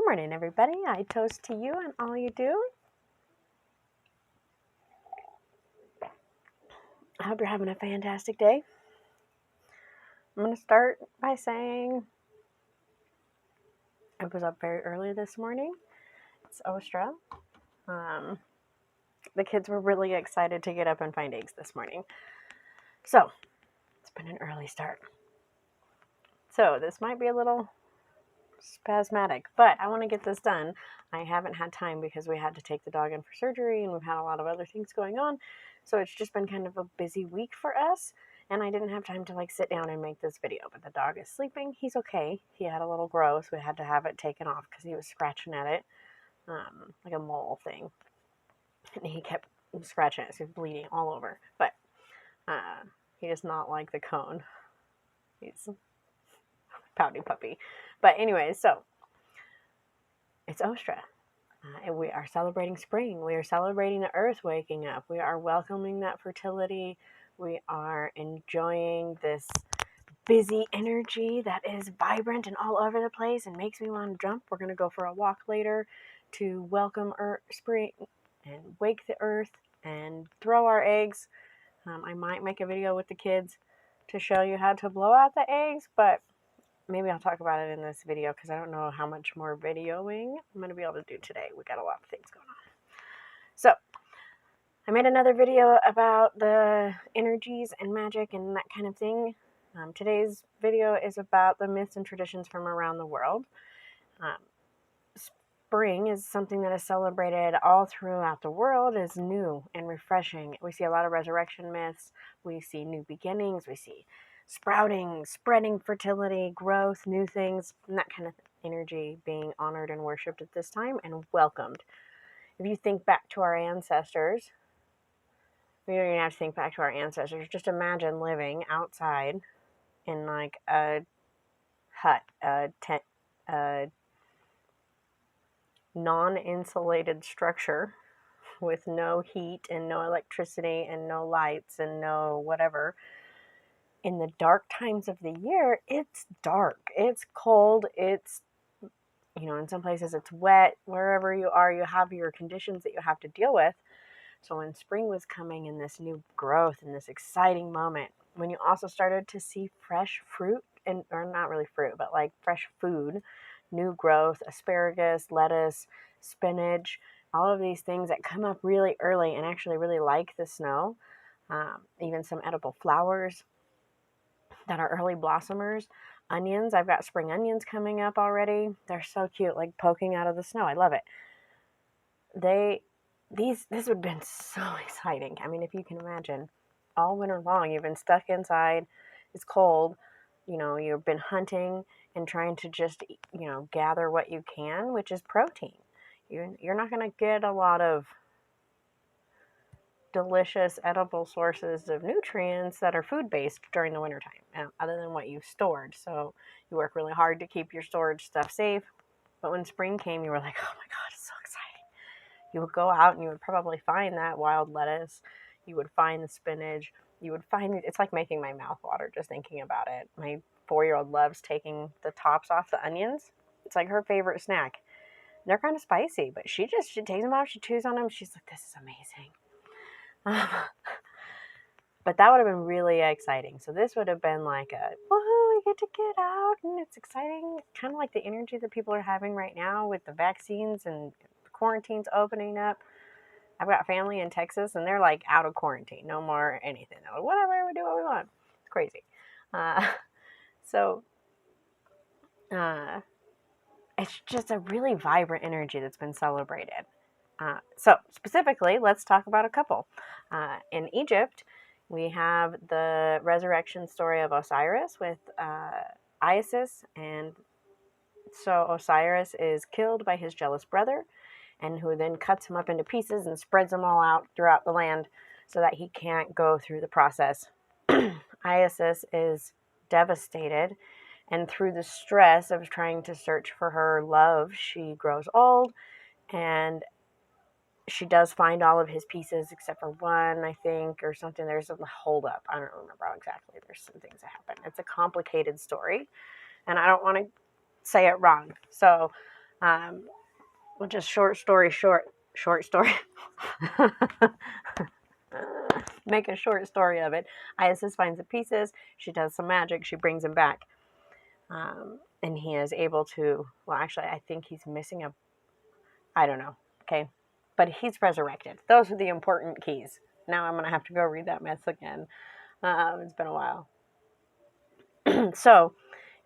morning, everybody. I toast to you and all you do. I hope you're having a fantastic day. I'm going to start by saying I was up very early this morning. It's Ostra. The kids were really excited to get up and find eggs this morning. So, it's been an early start. So, this might be a little spasmodic, but I want to get this done. I haven't had time because we had to take the dog in for surgery and we've had a lot of other things going on. So it's just been kind of a busy week for us, and I didn't have time to sit down and make this video. But the dog is sleeping. He's okay. He had a little growth. We had to have it taken off because he was scratching at it, like a mole thing. And he kept scratching it, so he was bleeding all over. But he does not like the cone. He's a pouty puppy. But anyway, so it's Ostra. And we are celebrating spring. We are celebrating the earth waking up. We are welcoming that fertility. We are enjoying this busy energy that is vibrant and all over the place and makes me want to jump. We're going to go for a walk later to welcome spring and wake the earth and throw our eggs. I might make a video with the kids to show you how to blow out the eggs, but maybe I'll talk about it in this video because I don't know how much more videoing I'm going to be able to do today. We got a lot of things going on. So, I made another video about the energies and magic and that kind of thing. Today's video is about the myths and traditions from around the world. Spring is something that is celebrated all throughout the world as new and refreshing. We see a lot of resurrection myths. We see new beginnings. We see sprouting, spreading fertility, growth, new things, and that kind of energy being honored and worshipped at this time and welcomed. If you think back to our ancestors, we don't even have to think back to our ancestors. Just imagine living outside in like a hut, a tent, a non-insulated structure with no heat and no electricity and no lights and no whatever. In the dark times of the year, it's dark, it's cold, it's, in some places it's wet. Wherever you are, you have your conditions that you have to deal with. So when spring was coming in this new growth and this exciting moment, when you also started to see fresh fruit, or not really fruit, but like fresh food, new growth, asparagus, lettuce, spinach, all of these things that come up really early and actually really like the snow, even some edible flowers that are early blossomers. Onions, I've got spring onions coming up already. They're so cute, like poking out of the snow. I love it. This would have been so exciting. I mean, if you can imagine, all winter long, you've been stuck inside. It's cold. You've been hunting and trying to just, gather what you can, which is protein. You're not going to get a lot of delicious edible sources of nutrients that are food-based during the wintertime, other than what you've stored. So you work really hard to keep your storage stuff safe. But when spring came, you were like, oh my God, it's so exciting. You would go out and you would probably find that wild lettuce. You would find the spinach. You would find, it's like making my mouth water just thinking about it. My 4-year-old loves taking the tops off the onions. It's like her favorite snack. They're kind of spicy, but she takes them off, she chews on them. She's like, this is amazing. But that would have been really exciting. So this would have been like woohoo, we get to get out and it's exciting. Kind of like the energy that people are having right now with the vaccines and the quarantines opening up. I've got family in Texas and they're like out of quarantine. No more anything. They're like, whatever, we do what we want. It's crazy. It's just a really vibrant energy that's been celebrated. So specifically, let's talk about a couple. In Egypt, we have the resurrection story of Osiris with Isis. And so Osiris is killed by his jealous brother, and who then cuts him up into pieces and spreads them all out throughout the land so that he can't go through the process. Isis is devastated, and through the stress of trying to search for her love, she grows old, and she does find all of his pieces except for one, I think, or something. There's a hold up. I don't remember exactly. There's some things that happen. It's a complicated story, and I don't want to say it wrong. So Well, just short story short story. Make a short story of it. Isis finds the pieces. She does some magic. She brings him back. And he is able to, well, actually, I think he's missing I don't know. Okay. But he's resurrected. Those are the important keys. Now I'm going to have to go read that myth again. It's been a while. So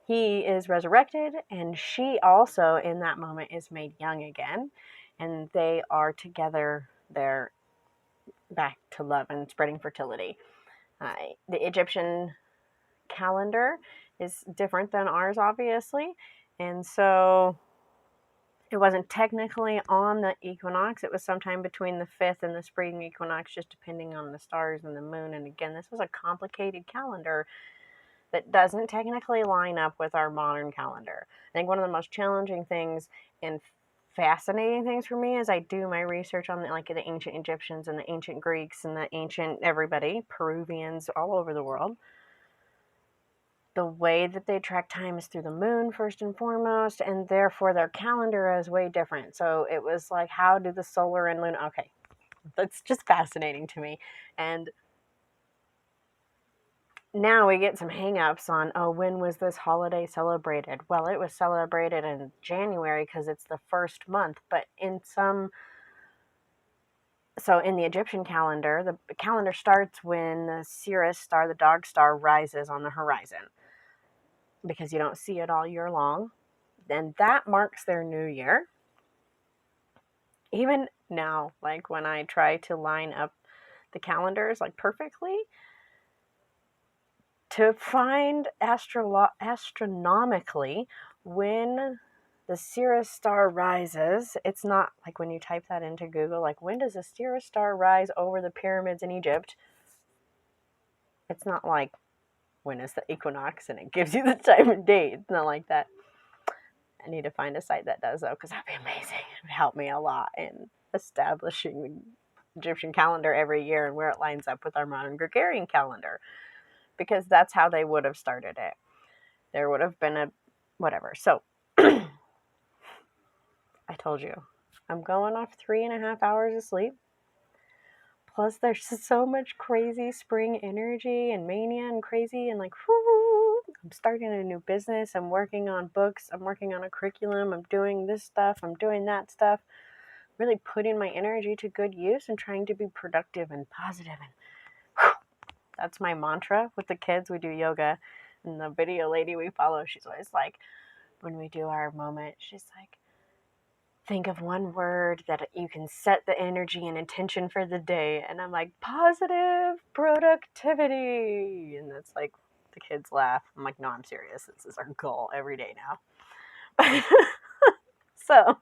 he is resurrected, and she also, in that moment, is made young again. And they are together. They're back to love and spreading fertility. The Egyptian calendar is different than ours, obviously. And so it wasn't technically on the equinox. It was sometime between the 5th and the spring equinox, just depending on the stars and the moon. And again, this was a complicated calendar that doesn't technically line up with our modern calendar. I think one of the most challenging things and fascinating things for me as I do my research on the ancient Egyptians and the ancient Greeks and the ancient everybody, Peruvians, all over the world. The way that they track time is through the moon first and foremost, and therefore their calendar is way different. So it was like, how do the solar and lunar, okay, that's just fascinating to me. And now we get some hang-ups on, when was this holiday celebrated? Well, it was celebrated in January because it's the first month, but so in the Egyptian calendar, the calendar starts when the Sirius star, the dog star, rises on the horizon, because you don't see it all year long. And that marks their new year. Even now, like when I try to line up the calendars like perfectly, to find astronomically when the Sirius star rises, it's not like when you type that into Google, like when does the Sirius star rise over the pyramids in Egypt? It's not like when is the equinox and it gives you the time and date. It's not like that. I need to find a site that does, though, because that'd be amazing. It would help me a lot in establishing the Egyptian calendar every year and where it lines up with our modern Gregorian calendar, because that's how they would have started it. There would have been a whatever. So I told you, I'm going off 3.5 hours of sleep. Plus, there's so much crazy spring energy and mania and crazy and like, whoo, I'm starting a new business. I'm working on books. I'm working on a curriculum. I'm doing this stuff. I'm doing that stuff. Really putting my energy to good use and trying to be productive and positive. And whew, that's my mantra with the kids. We do yoga. And the video lady we follow, she's always like, when we do our moment, she's like, think of one word that you can set the energy and intention for the day. And I'm like, positive productivity. And that's like, the kids laugh. I'm like, no, I'm serious. This is our goal every day now. So,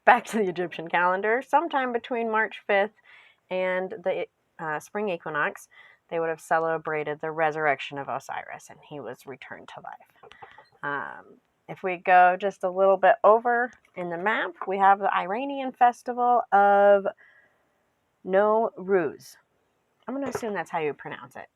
back to the Egyptian calendar. Sometime between March 5th and the spring equinox, they would have celebrated the resurrection of Osiris, and he was returned to life. If we go just a little bit over in the map, we have the Iranian festival of Nowruz. I'm going to assume that's how you pronounce it.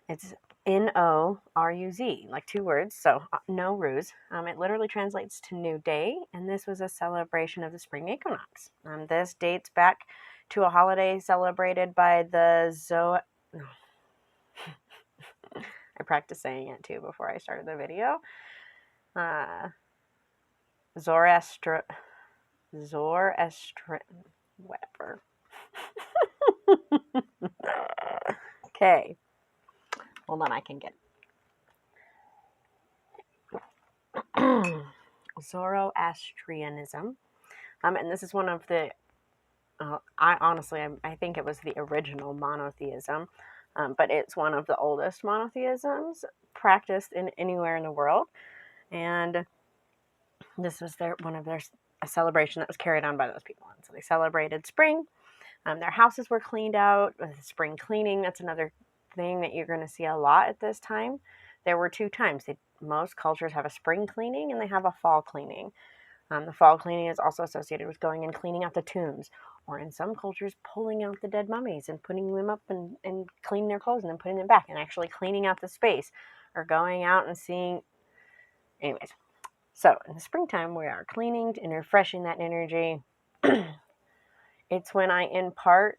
It's Nouruz, like 2 words. So Nowruz. It literally translates to new day, and this was a celebration of the spring equinox. This dates back to a holiday celebrated by the I practiced saying it too before I started the video. Zoroastrian, whatever. Okay. Hold on, I can get Zoroastrianism. And this is one of the, I think it was the original monotheism. But it's one of the oldest monotheisms practiced in anywhere in the world, and this was a celebration that was carried on by those people. And so they celebrated spring. Their houses were cleaned out with spring cleaning. That's another thing that you're going to see a lot at this time. There were 2 times. Most cultures have a spring cleaning and they have a fall cleaning. The fall cleaning is also associated with going and cleaning out the tombs, or in some cultures, pulling out the dead mummies and putting them up and cleaning their clothes and then putting them back and actually cleaning out the space. or going out and seeing. Anyways, so in the springtime, we are cleaning and refreshing that energy. It's when I impart,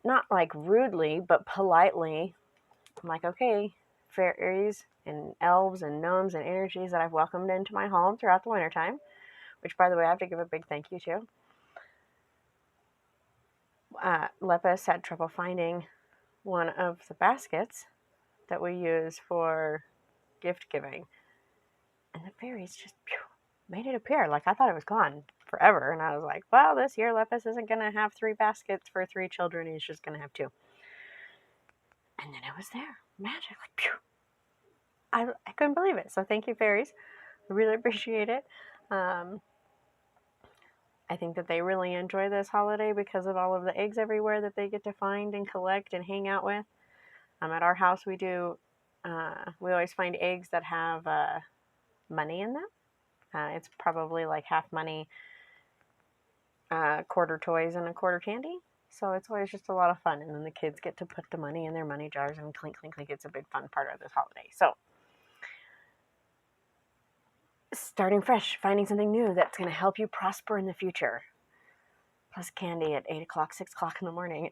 not like rudely, but politely. I'm like, okay, fairies and elves and gnomes and energies that I've welcomed into my home throughout the wintertime, which, by the way, I have to give a big thank you to. Lepus had trouble finding one of the baskets that we use for gift giving. And the fairies just made it appear. Like, I thought it was gone forever. And I was like, well, this year Lepus isn't going to have 3 baskets for 3 children. He's just going to have 2. And then it was there. Magic. Like, pew. I couldn't believe it. So thank you, fairies. I really appreciate it. I think that they really enjoy this holiday because of all of the eggs everywhere that they get to find and collect and hang out with. At our house, we always find eggs that have money in them. It's probably like half money, quarter toys, and a quarter candy. So it's always just a lot of fun. And then the kids get to put the money in their money jars and clink, clink, clink. It's a big fun part of this holiday. So starting fresh, finding something new that's going to help you prosper in the future. Plus candy at 8 o'clock, 6 o'clock in the morning.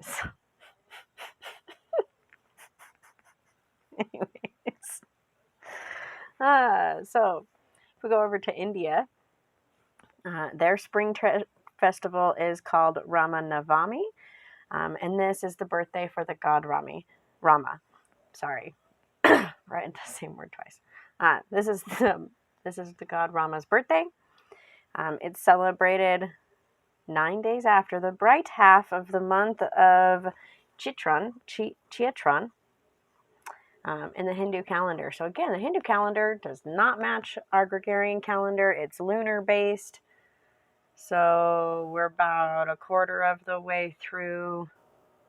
Anyways. So if we go over to India, their spring festival is called Rama Navami. And this is the birthday for the god Rama. Sorry. Right, the same word twice. This is the god Rama's birthday. It's celebrated 9 days after the bright half of the month of Chaitran, in the Hindu calendar. So again, the Hindu calendar does not match our Gregorian calendar. It's lunar based. So we're about a quarter of the way through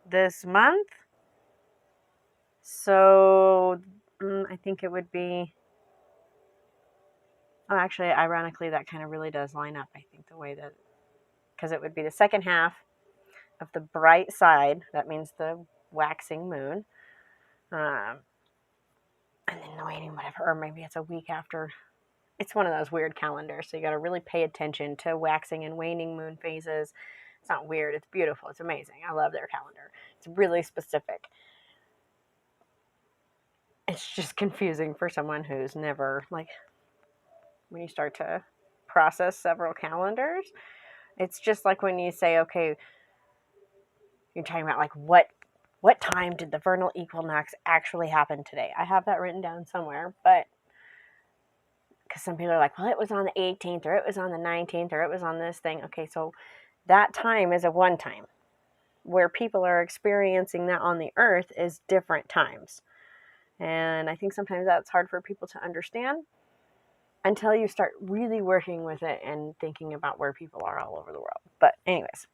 this month. So I think it would be, actually, ironically, that kind of really does line up. I think the way that, because it would be the second half of the bright side. That means the waxing moon. And then the waning, whatever, or maybe it's a week after. It's one of those weird calendars, so you got to really pay attention to waxing and waning moon phases. It's not weird, it's beautiful, it's amazing. I love their calendar. It's really specific. It's just confusing for someone who's never, like, when you start to process several calendars, it's just like when you say, okay, you're talking about like what time did the vernal equinox actually happen today? I have that written down somewhere, but because some people are like, well, it was on the 18th, or it was on the 19th, or it was on this thing. Okay, so that time is a one time. Where people are experiencing that on the earth is different times. And I think sometimes that's hard for people to understand until you start really working with it and thinking about where people are all over the world. But anyways,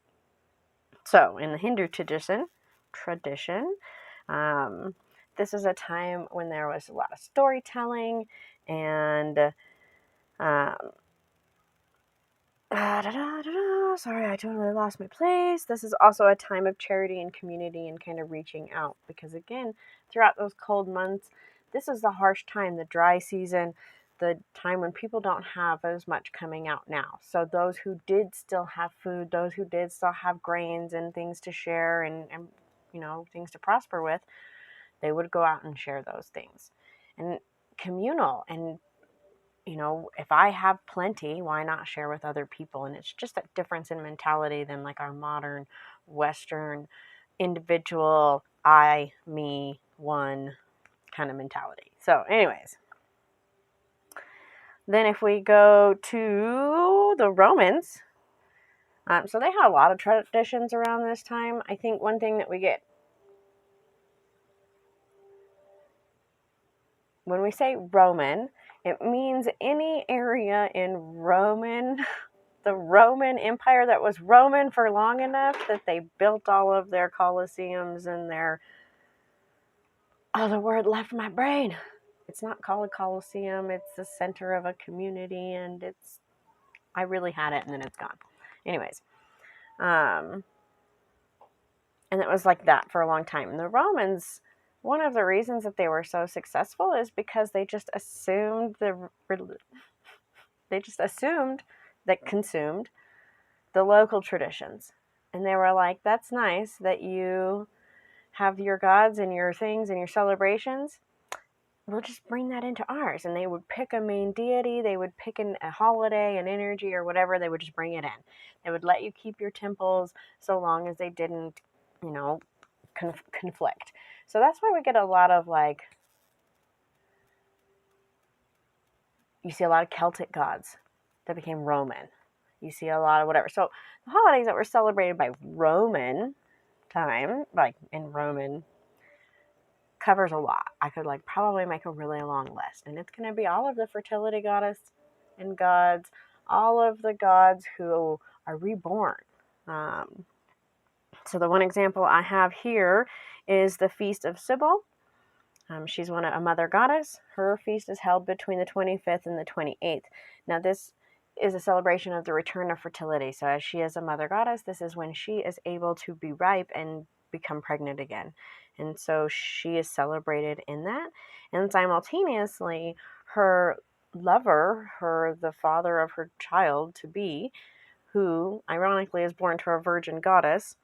so in the Hindu tradition, this is a time when there was a lot of storytelling and sorry, I totally lost my place. This is also a time of charity and community and kind of reaching out, because again, throughout those cold months, this is the harsh time, the dry season, the time when people don't have as much coming out now. So those who did still have food, those who did still have grains and things to share and things to prosper with, they would go out and share those things. And communal, and if I have plenty, why not share with other people? And it's just a difference in mentality than like our modern Western individual, I, me, one kind of mentality. So anyways, then if we go to the Romans, so they had a lot of traditions around this time. I think one thing that we get when we say Roman, it means any area in the Roman Empire that was Roman for long enough that they built all of their colosseums and the word left my brain. It's not called a coliseum. It's the center of a community, and I really had it, and then it's gone. Anyways, and it was like that for a long time. And the Romans one of the reasons that they were so successful is because they just assumed that consumed the local traditions. And they were like, that's nice that you have your gods and your things and your celebrations. We'll just bring that into ours. And they would pick a main deity, they would pick a holiday, an energy, or whatever, they would just bring it in. They would let you keep your temples so long as they didn't, conflict. So that's why we get a lot of you see a lot of Celtic gods that became Roman. You see a lot of whatever. So the holidays that were celebrated by Roman time, like in Roman, covers a lot. I could probably make a really long list. And it's going to be all of the fertility goddess and gods, all of the gods who are reborn. So the one example I have here is the Feast of Sybil. She's a mother goddess. Her feast is held between the 25th and the 28th. Now this is a celebration of the return of fertility. So as she is a mother goddess, this is when she is able to be ripe and become pregnant again. And so she is celebrated in that. And simultaneously, her lover, the father of her child to be, who ironically is born to a virgin goddess,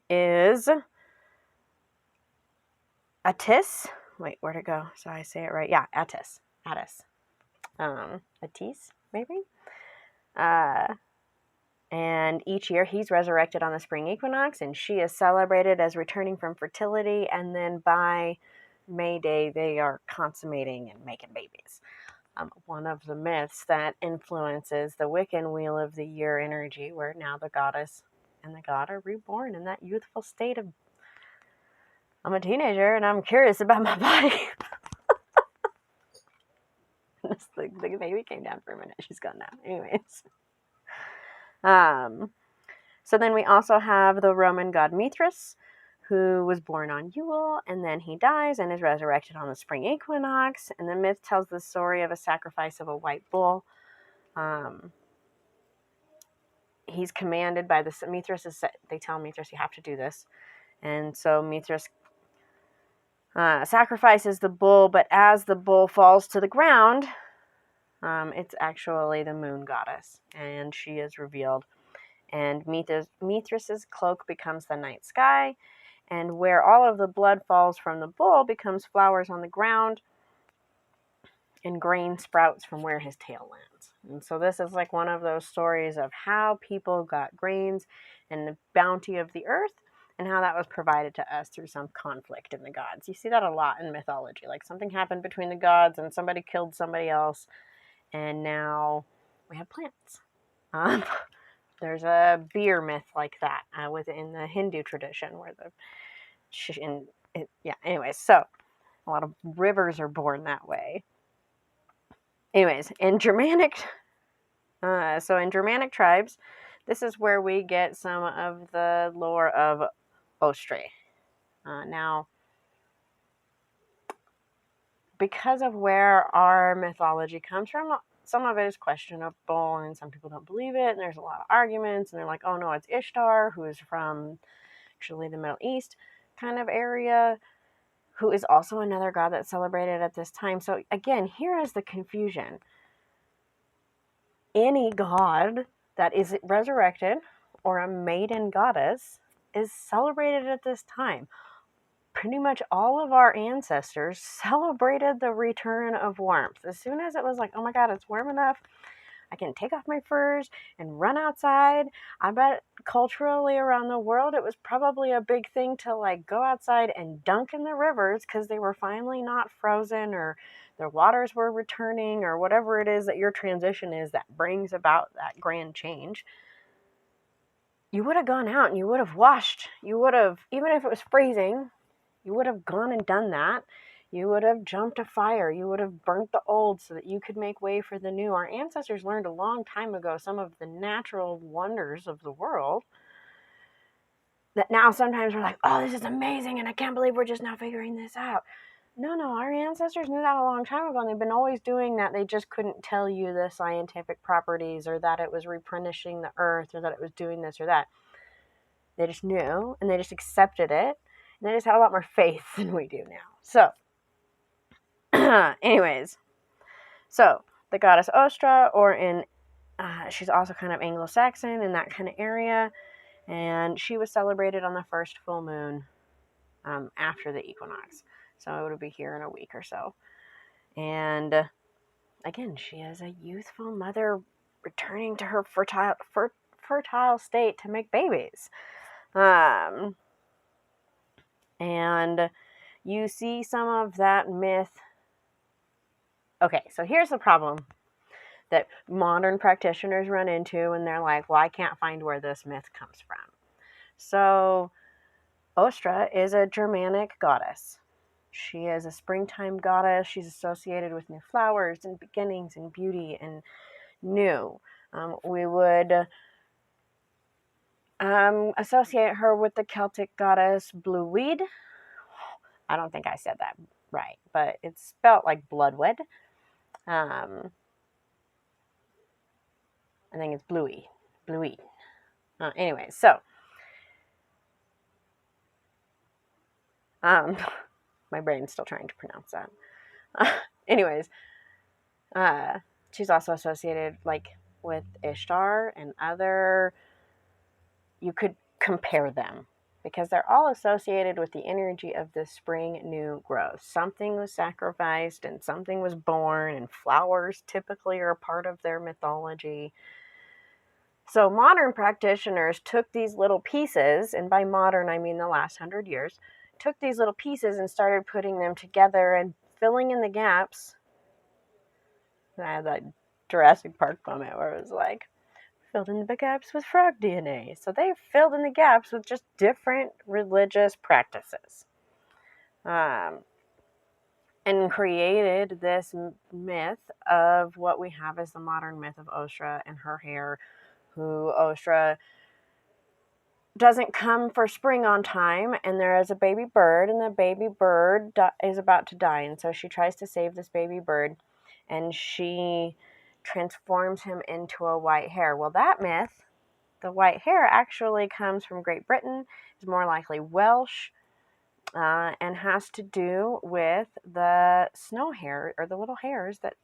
is Attis. Wait, where'd it go? So I say it right. Yeah, Attis. Attis, maybe? And each year he's resurrected on the spring equinox, and she is celebrated as returning from fertility, and then by May Day they are consummating and making babies. One of the myths that influences the Wiccan Wheel of the Year energy, where now the goddess and the god are reborn in that youthful state of, I'm a teenager and I'm curious about my body. The baby came down for a minute. She's gone now. Anyways. So then we also have the Roman god Metris, who was born on Yule, and then he dies and is resurrected on the spring equinox. And the myth tells the story of a sacrifice of a white bull. He's commanded by Mithras. They tell Mithras, you have to do this. And so Mithras sacrifices the bull, but as the bull falls to the ground, it's actually the moon goddess, and she is revealed. And Mithras's cloak becomes the night sky, and where all of the blood falls from the bull becomes flowers on the ground, and grain sprouts from where his tail lands. And so this is one of those stories of how people got grains and the bounty of the earth, and how that was provided to us through some conflict in the gods. You see that a lot in mythology. Something happened between the gods and somebody killed somebody else, and now we have plants. There's a beer myth like that within the Hindu tradition, where anyways, so a lot of rivers are born that way. Anyways, in Germanic tribes, this is where we get some of the lore of Ostra. Now, because of where our mythology comes from, some of it is questionable, and some people don't believe it, and there's a lot of arguments, and they're like, oh no, it's Ishtar, who is from actually the Middle East kind of area, who is also another god that's celebrated at this time. So again, here is the confusion. Any god that is resurrected or a maiden goddess is celebrated at this time. Pretty much all of our ancestors celebrated the return of warmth. As soon as it was like, oh my God, it's warm enough, I can take off my furs and run outside. I bet culturally around the world, it was probably a big thing to go outside and dunk in the rivers because they were finally not frozen, or their waters were returning, or whatever it is that your transition is that brings about that grand change. You would have gone out and you would have washed. You would have, even if it was freezing, you would have gone and done that. You would have jumped a fire. You would have burnt the old so that you could make way for the new. Our ancestors learned a long time ago some of the natural wonders of the world that now sometimes we're like, oh, this is amazing, and I can't believe we're just now figuring this out. No, our ancestors knew that a long time ago, and they've been always doing that. They just couldn't tell you the scientific properties, or that it was replenishing the earth, or that it was doing this or that. They just knew, and they just accepted it, and they just had a lot more faith than we do now. So, anyways, so the goddess Ostra, or she's also kind of Anglo-Saxon in that kind of area, and she was celebrated on the first full moon after the equinox. So it would be here in a week or so. And again, she is a youthful mother returning to her fertile state to make babies. And you see some of that myth. Okay, so here's the problem that modern practitioners run into, and they're like, well, I can't find where this myth comes from. So Ostra is a Germanic goddess. She is a springtime goddess. She's associated with new flowers and beginnings and beauty and new. We would associate her with the Celtic goddess Blueweed. I don't think I said that right, but it's spelt like bloodwood. I think it's Bluey. Anyway, so my brain's still trying to pronounce that. Anyways, she's also associated with Ishtar and other. You could compare them because they're all associated with the energy of the spring new growth. Something was sacrificed and something was born, and flowers typically are a part of their mythology. So modern practitioners took these little pieces, and by modern I mean the last 100 years, took these little pieces and started putting them together and filling in the gaps. And I had that Jurassic Park moment where it was like, filled in the gaps with frog DNA. So they filled in the gaps with just different religious practices. And created this myth of what we have as the modern myth of Ostra and her hair, who Ostra doesn't come for spring on time, and there is a baby bird, and the baby bird is about to die, and so she tries to save this baby bird, and she transforms him into a white hare. Well, that myth, the white hare, actually comes from Great Britain, is more likely Welsh, and has to do with the snow hare, or the little hares that,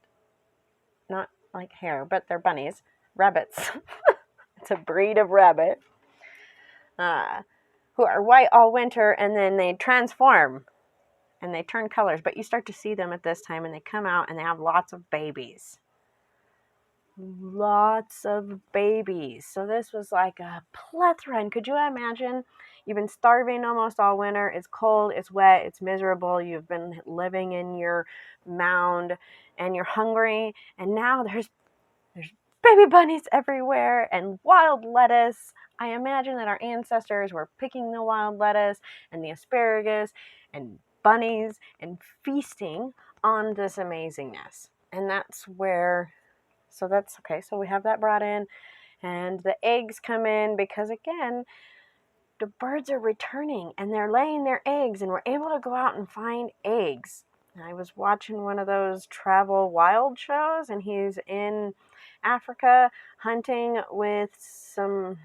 not like hare, but they're bunnies, rabbits. It's a breed of rabbit. Who are white all winter, and then they transform and they turn colors. But you start to see them at this time, and they come out and they have lots of babies. Lots of babies. So this was like a plethora. And could you imagine? You've been starving almost all winter. It's cold, it's wet, it's miserable. You've been living in your mound, and you're hungry. And now there's baby bunnies everywhere and wild lettuce. I imagine that our ancestors were picking the wild lettuce and the asparagus and bunnies and feasting on this amazingness. And that's where, so that's okay. So we have that brought in, and the eggs come in because, again, the birds are returning and they're laying their eggs, and we're able to go out and find eggs. And I was watching one of those travel wild shows, and he's in Africa hunting with some,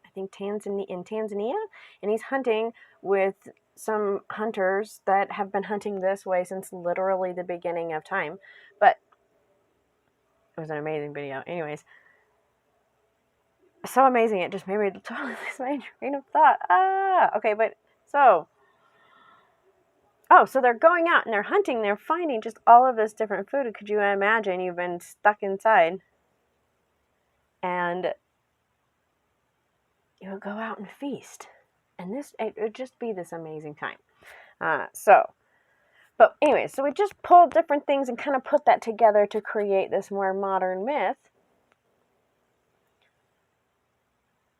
I think in Tanzania, and he's hunting with some hunters that have been hunting this way since literally the beginning of time. But it was an amazing video. Anyways, so amazing, it just made me totally lose my train of thought. Okay, but so they're going out and they're hunting, they're finding just all of this different food. Could you imagine you've been stuck inside and you would go out and feast, and it would just be this amazing time. But anyway, so we just pulled different things and kind of put that together to create this more modern myth.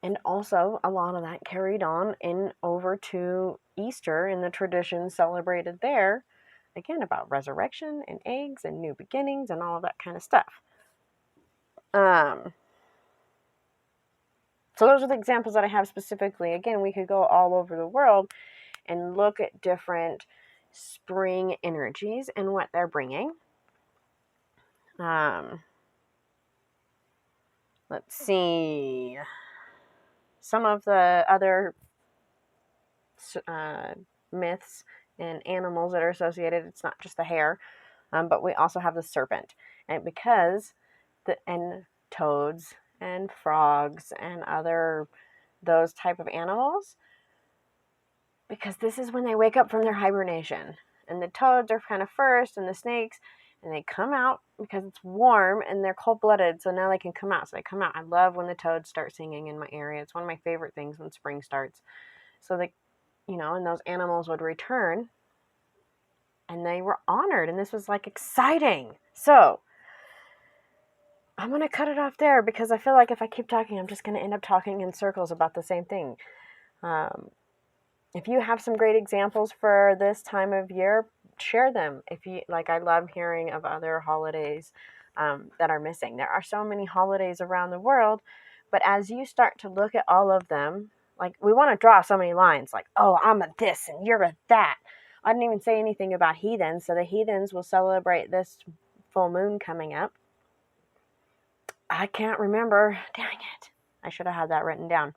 And also, a lot of that carried on over to Easter and the tradition celebrated there, again, about resurrection and eggs and new beginnings and all of that kind of stuff. So those are the examples that I have specifically. Again, we could go all over the world and look at different spring energies and what they're bringing. Let's see. Some of the other myths and animals that are associated. It's not just the hare, but we also have the serpent, and because and toads and frogs and other those type of animals, because this is when they wake up from their hibernation. And the toads are kind of first, and the snakes, and they come out because it's warm and they're cold-blooded, so now they can come out. So they come out. I love when the toads start singing in my area. It's one of my favorite things when spring starts. So they, and those animals would return, and they were honored, and this was like exciting. So I'm going to cut it off there because I feel like if I keep talking, I'm just going to end up talking in circles about the same thing. If you have some great examples for this time of year, share them. I love hearing of other holidays that are missing. There are so many holidays around the world, but as you start to look at all of them, like we want to draw so many lines, like, oh, I'm a this and you're a that. I didn't even say anything about heathens. So the heathens will celebrate this full moon coming up. I can't remember. Dang it. I should have had that written down.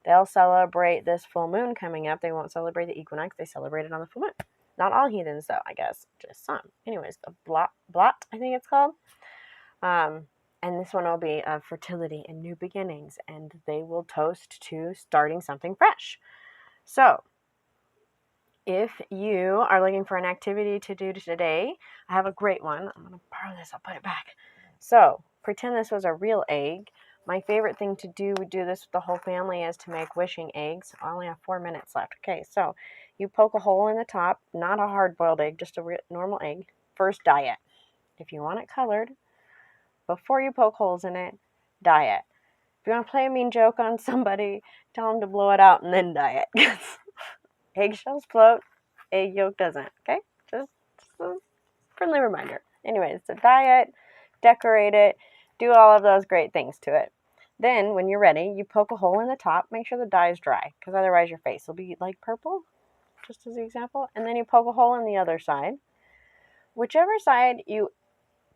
They'll celebrate this full moon coming up. They won't celebrate the equinox. They celebrate it on the full moon. Not all heathens, though, I guess. Just some. Anyways, the blot, I think it's called. And this one will be of fertility and new beginnings. And they will toast to starting something fresh. So, if you are looking for an activity to do today, I have a great one. I'm going to borrow this. I'll put it back. So, pretend this was a real egg. My favorite thing to do, we do this with the whole family, is to make wishing eggs. I only have 4 minutes left. Okay, so you poke a hole in the top, not a hard-boiled egg, just a normal egg. First, dye it. If you want it colored, before you poke holes in it, dye it. If you want to play a mean joke on somebody, tell them to blow it out and then dye it. Eggshells float, egg yolk doesn't. Okay, just a friendly reminder. Anyways, so dye it, decorate it, do all of those great things to it. Then, when you're ready, you poke a hole in the top. Make sure the dye is dry, because otherwise your face will be like purple, just as an example. And then you poke a hole in the other side. Whichever side you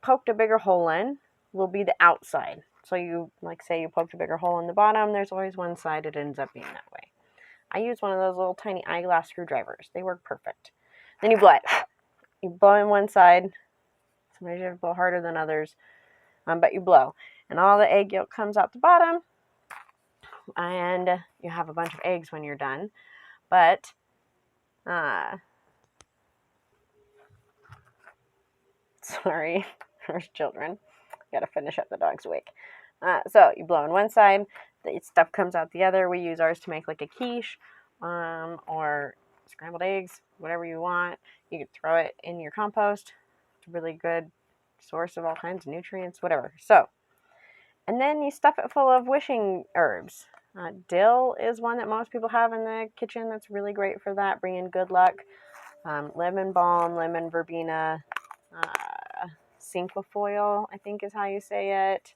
poked a bigger hole in will be the outside. So you, say you poked a bigger hole in the bottom, there's always one side it ends up being that way. I use one of those little tiny eyeglass screwdrivers. They work perfect. Then you blow it. You blow in one side. Sometimes you have to blow harder than others. But you blow. And all the egg yolk comes out the bottom. And you have a bunch of eggs when you're done. But, sorry, there's children. Gotta finish up, the dog's awake. So you blow in one side, the stuff comes out the other. We use ours to make like a quiche, or scrambled eggs, whatever you want. You could throw it in your compost. It's a really good source of all kinds of nutrients, whatever. So, and then you stuff it full of wishing herbs. Dill is one that most people have in the kitchen that's really great for that, bringing good luck. Lemon balm, lemon verbena, cinquefoil, I think is how you say it.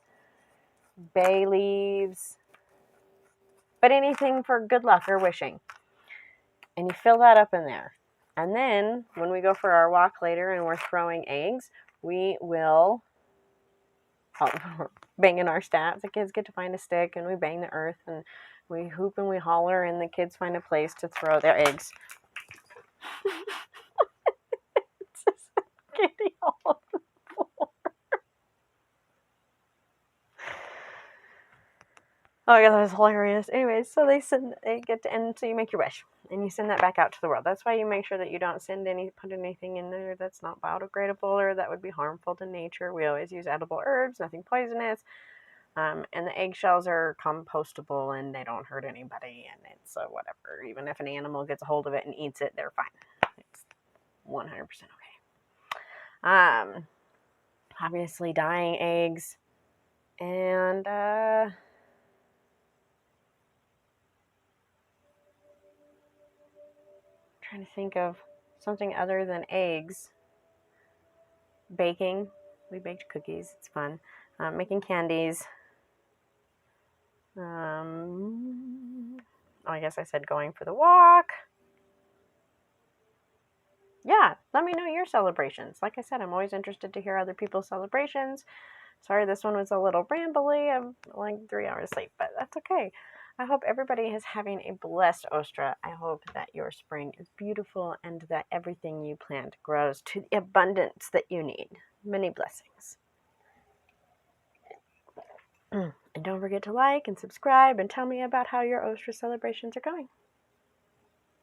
Bay leaves. But anything for good luck or wishing. And you fill that up in there. And then, when we go for our walk later and we're throwing eggs, we will banging our stats. The kids get to find a stick and we bang the earth and we hoop and we holler and the kids find a place to throw their eggs. It's just getting all over the floor. Oh my god, that was hilarious. Anyways, so so you make your wish and you send that back out to the world. That's why you make sure that you don't put anything in there that's not biodegradable or that would be harmful to nature. We always use edible herbs, nothing poisonous. And the eggshells are compostable and they don't hurt anybody, and it's whatever. Even if an animal gets a hold of it and eats it, they're fine. It's 100% okay. Obviously dyeing eggs and trying to think of something other than eggs. Baking. We baked cookies. It's fun. Making candies. I guess I said going for the walk. Yeah, let me know your celebrations. Like I said, I'm always interested to hear other people's celebrations. Sorry, this one was a little rambly. I'm like 3 hours late, but that's okay. I hope everybody is having a blessed Ostra. I hope that your spring is beautiful and that everything you plant grows to the abundance that you need. Many blessings. And don't forget to like and subscribe and tell me about how your Ostra celebrations are going.